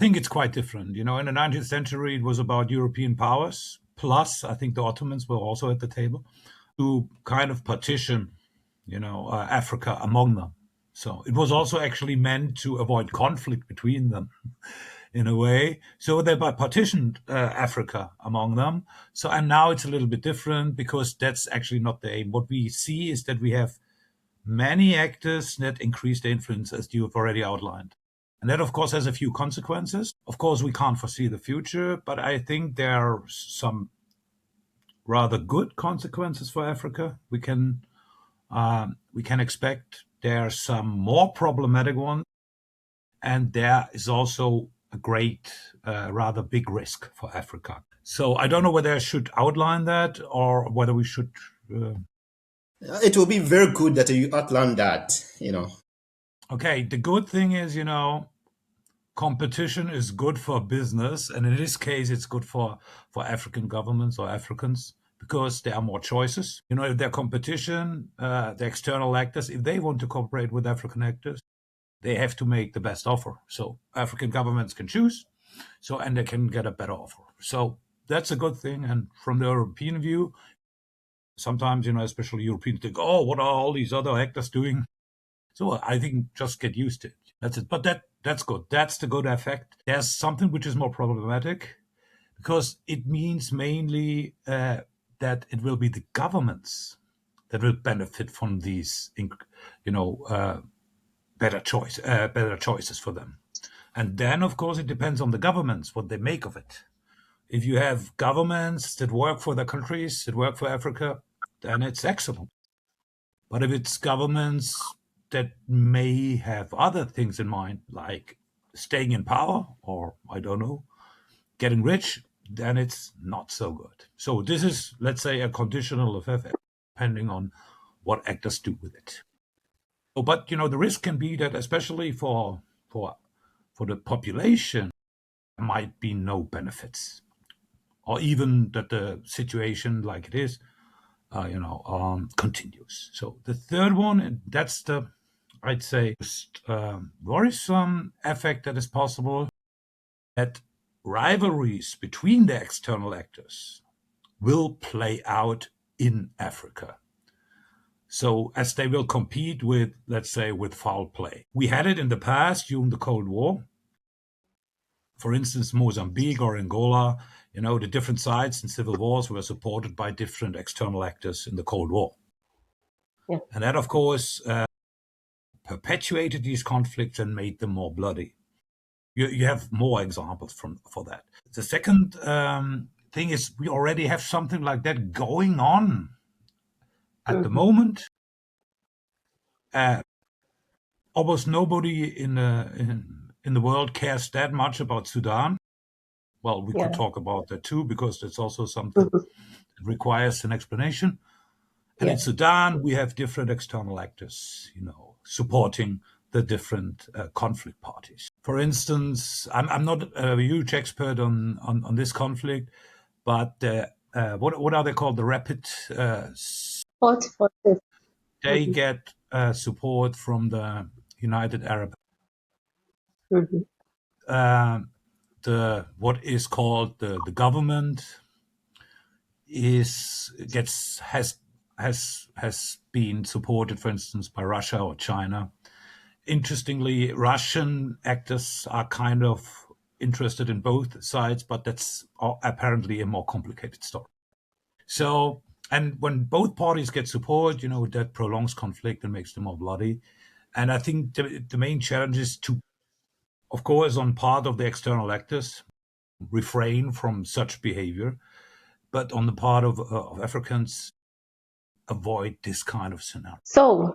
I think it's quite different. In the 19th century, it was about European powers, plus I think the Ottomans were also at the table, to kind of partition, Africa among them. So it was also actually meant to avoid conflict between them in a way. So they partitioned Africa among them. And now it's a little bit different because that's actually not the aim. What we see is that we have many actors that increase their influence, as you have already outlined. And that, of course, has a few consequences. Of course, we can't foresee the future, but I think there are some rather good consequences for Africa. We can expect there are some more problematic ones, and there is also a great, rather big risk for Africa. So I don't know whether I should outline that or whether we should. It will be very good that you outline that. Okay, the good thing is, competition is good for business, and in this case, it's good for African governments or Africans because there are more choices. If they're competition, the external actors, if they want to cooperate with African actors, they have to make the best offer. So African governments can choose, and they can get a better offer. So that's a good thing. And from the European view, sometimes, especially Europeans think, oh, what are all these other actors doing? So I think just get used to it. That's it. But that's good. That's the good effect. There's something which is more problematic because it means mainly that it will be the governments that will benefit from these, better choices for them. And then, of course, it depends on the governments, what they make of it. If you have governments that work for their countries, that work for Africa, then it's excellent. But if it's governments that may have other things in mind, like staying in power or, I don't know, getting rich, then it's not so good. So this is, let's say, a conditional effect, depending on what actors do with it. But, the risk can be that, especially for the population, there might be no benefits, or even that the situation like it is, continues. So the third one, and that's the, I'd say, most worrisome effect that is possible, that rivalries between the external actors will play out in Africa. So as they will compete with, let's say, with foul play. We had it in the past during the Cold War. For instance, Mozambique or Angola, the different sides in civil wars were supported by different external actors in the Cold War. Yeah. And that, of course, perpetuated these conflicts and made them more bloody. You have more examples for that. The second thing is we already have something like that going on at the moment. Almost nobody in the world cares that much about Sudan. Well, we could talk about that too, because that's also something that requires an explanation. And in Sudan, we have different external actors, supporting the different conflict parties. For instance, I'm not a huge expert on this conflict, but what are they called? The rapid Support forces. They get support from the United Arab. The what is called the government has been supported, for instance, by Russia or China. Interestingly, Russian actors are kind of interested in both sides, but that's apparently a more complicated story. So, and when both parties get support, that prolongs conflict and makes them more bloody. And I think the main challenge is to, of course, on part of the external actors, refrain from such behavior, but on the part of Africans, avoid this kind of scenario. So